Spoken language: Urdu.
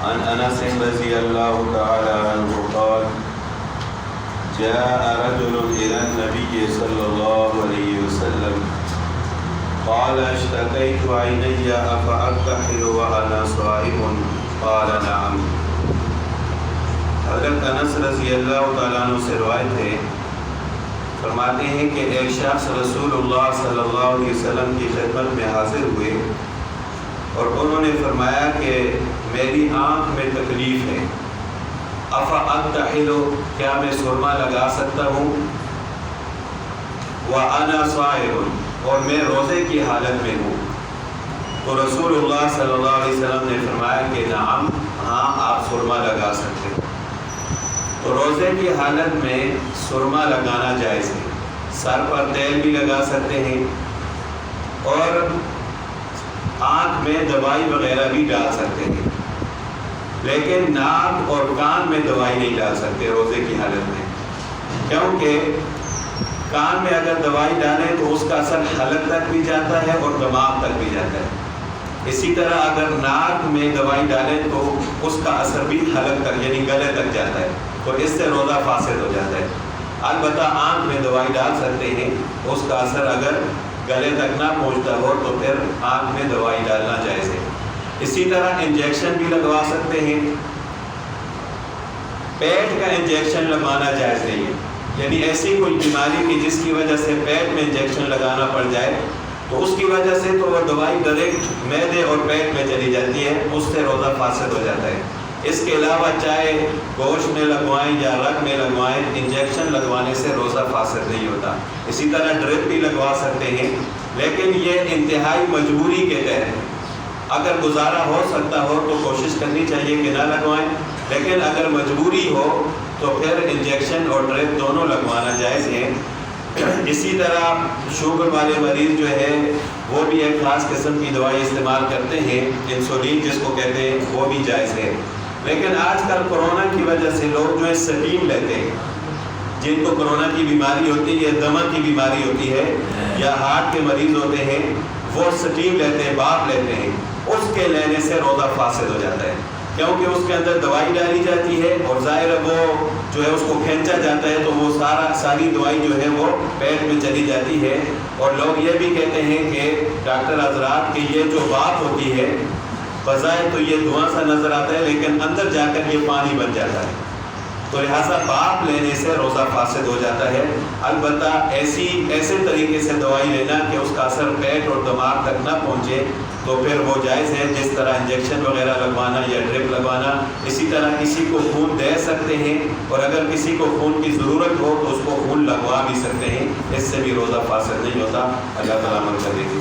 عن انس رضی اللہ تعالی عنہ قال جاء رجل الى النبي صلی اللہ علیہ وسلم قال اشتكيت عيني افاكتحل وانا صائم قال نعم۔ حضرت انس رضی اللہ تعالیٰ عنہ سے روایت ہے، فرماتے ہیں کہ ایک شخص رسول اللہ صلی اللہ علیہ وسلم کی خدمت میں حاضر ہوئے اور انہوں نے فرمایا کہ میری آنکھ میں تکلیف ہے، افاکتحل، کیا میں سرما لگا سکتا ہوں، وانا صائم، اور میں روزے کی حالت میں ہوں۔ تو رسول اللہ صلی اللہ علیہ وسلم نے فرمایا کہ نعم، ہاں آپ سرما لگا سکتے ہیں۔ تو روزے کی حالت میں سرما لگانا جائز ہے، سر پر تیل بھی لگا سکتے ہیں اور آنکھ میں دوائی وغیرہ بھی ڈال سکتے ہیں، لیکن ناک اور کان میں دوائی نہیں ڈال سکتے روزے کی حالت میں، کیونکہ کان میں اگر دوائی ڈالیں تو اس کا اثر حلق تک بھی جاتا ہے اور دماغ تک بھی جاتا ہے۔ اسی طرح اگر ناک میں دوائی ڈالیں تو اس کا اثر بھی حلق تک یعنی گلے تک جاتا ہے، تو اس سے روزہ فاسد ہو جاتا ہے۔ البتہ آنکھ میں دوائی ڈال سکتے ہیں، اس کا اثر اگر گلے تک نہ پہنچتا ہو تو پھر آنکھ میں دوائی ڈالنا جائز ہے۔ اسی طرح انجیکشن بھی لگوا سکتے ہیں، پیٹ کا انجیکشن لگوانا جائز نہیں ہے، یعنی ایسی کوئی بیماری کی جس کی وجہ سے پیٹ میں انجیکشن لگانا پڑ جائے تو اس کی وجہ سے تو وہ دوائی ڈائریکٹ معدے اور پیٹ میں چلی جاتی ہے، اس سے روزہ فاسد ہو جاتا ہے۔ اس کے علاوہ چاہے گوشت میں لگوائیں یا رگ میں لگوائیں، انجیکشن لگوانے سے روزہ فاسد نہیں ہوتا۔ اسی طرح ڈرپ بھی لگوا سکتے ہیں، لیکن یہ انتہائی مجبوری کے تحت، اگر گزارا ہو سکتا ہو تو کوشش کرنی چاہیے کہ نہ لگوائیں، لیکن اگر مجبوری ہو تو پھر انجیکشن اور ڈرپ دونوں لگوانا جائز ہے۔ اسی طرح شوگر والے مریض جو ہے وہ بھی ایک خاص قسم کی دوائی استعمال کرتے ہیں، انسولین جس کو کہتے ہیں، وہ بھی جائز ہے۔ لیکن آج کل کورونا کی وجہ سے لوگ جو ہے سٹیم لیتے ہیں، جن کو کورونا کی بیماری ہوتی ہے یا دمہ کی بیماری ہوتی ہے یا ہارٹ کے مریض ہوتے ہیں، وہ سٹیم لیتے ہیں، بھاپ لیتے ہیں، اس کے لینے سے روزہ فاسد ہو جاتا ہے، کیونکہ اس کے اندر دوائی ڈالی جاتی ہے اور ظاہر ہے وہ جو ہے اس کو کھینچا جاتا ہے تو وہ ساری دوائی جو ہے وہ پیٹ میں چلی جاتی ہے۔ اور لوگ یہ بھی کہتے ہیں کہ ڈاکٹر حضرات کہ یہ جو بات ہوتی ہے بظاہر تو یہ دھواں سا نظر آتا ہے لیکن اندر جا کر یہ پانی بن جاتا ہے، تو لہٰذا بھاپ لینے سے روزہ فاسد ہو جاتا ہے۔ البتہ ایسے طریقے سے دوائی لینا کہ اس کا اثر پیٹ اور دماغ تک نہ پہنچے تو پھر وہ جائز ہے، جس طرح انجیکشن وغیرہ لگوانا یا ڈرپ لگوانا۔ اسی طرح کسی کو خون دے سکتے ہیں اور اگر کسی کو خون کی ضرورت ہو تو اس کو خون لگوا بھی سکتے ہیں، اس سے بھی روزہ فاسد نہیں ہوتا۔ اللہ تعالیٰ عمل کرے گی۔